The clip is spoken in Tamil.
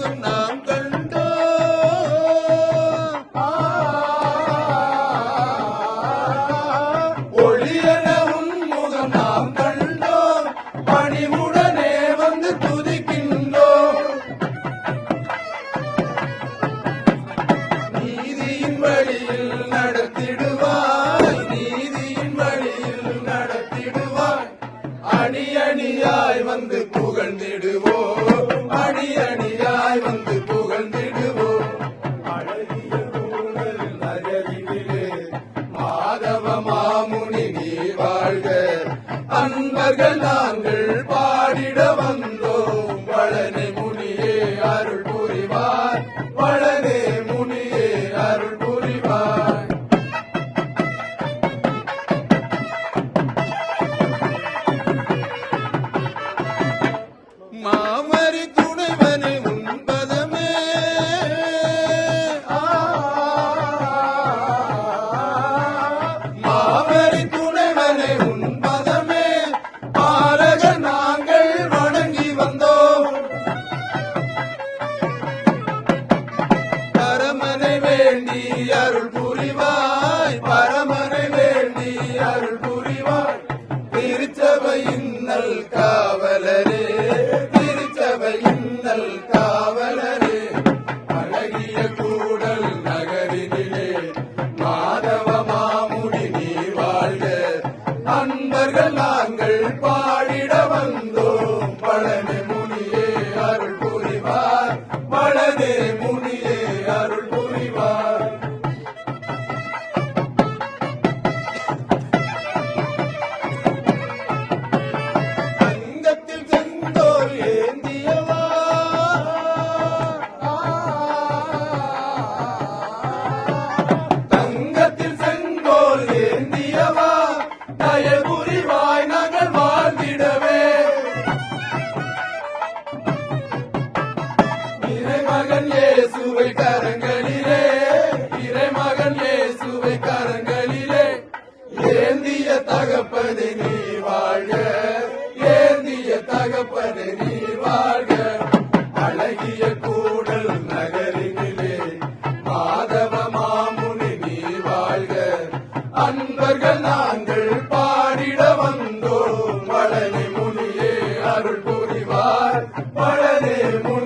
முகம் நாம் கண்டோ ஒளியன உன் முகம் நாம் கண்டோ பணிவுடனே வந்து துதிக்கின்றோம் நீதியின் வழியில் நடத்திடுவாய் நீதியின் வழியில் நடத்திடுவாய் அணி அணியாய் வந்து புகழ்ந்திடுவோம் அணி அணியாய் வந்து புகழ்ந்திடுவோம் அழகிய கூடல் நகரிலே மாதவ மாமுனி நீ வாழ்க அன்பர்கள் நாங்கள் பாடிட வந்தோம் வளனே முனியே அருள் புரிவார் வளனே முனியே அருள் புரிவார் மாமரி துணைவனை உன்பதமே மாமரி துணைவனை உன்பதமே பாலக நாங்கள் வணங்கி வந்தோம் பரமனை வேண்டி அருள் புரிவாய் பரமனை வேண்டி அருள் புரிவாய் திருச்சபையின் நல் காவலரே திருச்சபையின் நல் காவலரே அழகிய கூடல் நகரினிலே மாதவ மாமுனி நீ வாழ்க அன்பர்கள் நாங்கள் பாடிட வந்தோம் பழனி முனியே அருள் புரிவார் பழனி முனியே அருள் புரிவார் தங்கத்தில் செந்தோல் ஏந்தியவா தங்கத்தில் செங்கோல் ஏந்தியவா தயபுரிவாய் நாங்கள் வாழ்ந்திடவே இறைமகன் இயேசுவை கரங்களிலே இறைமகன் இயேசுவை கரங்களிலே ஏந்திய தகப்பனை நீ வாழ்க ஏந்திய தகப்பனை நீ வாழ்க அழகிய கூடல் நகரினிலே மாதவ மாமுனி நீ வாழ்க அன்பர்கள் நாங்கள் பாடிட வந்தோம் வளனே முனியே அருள் புரிவார் வளனே முனி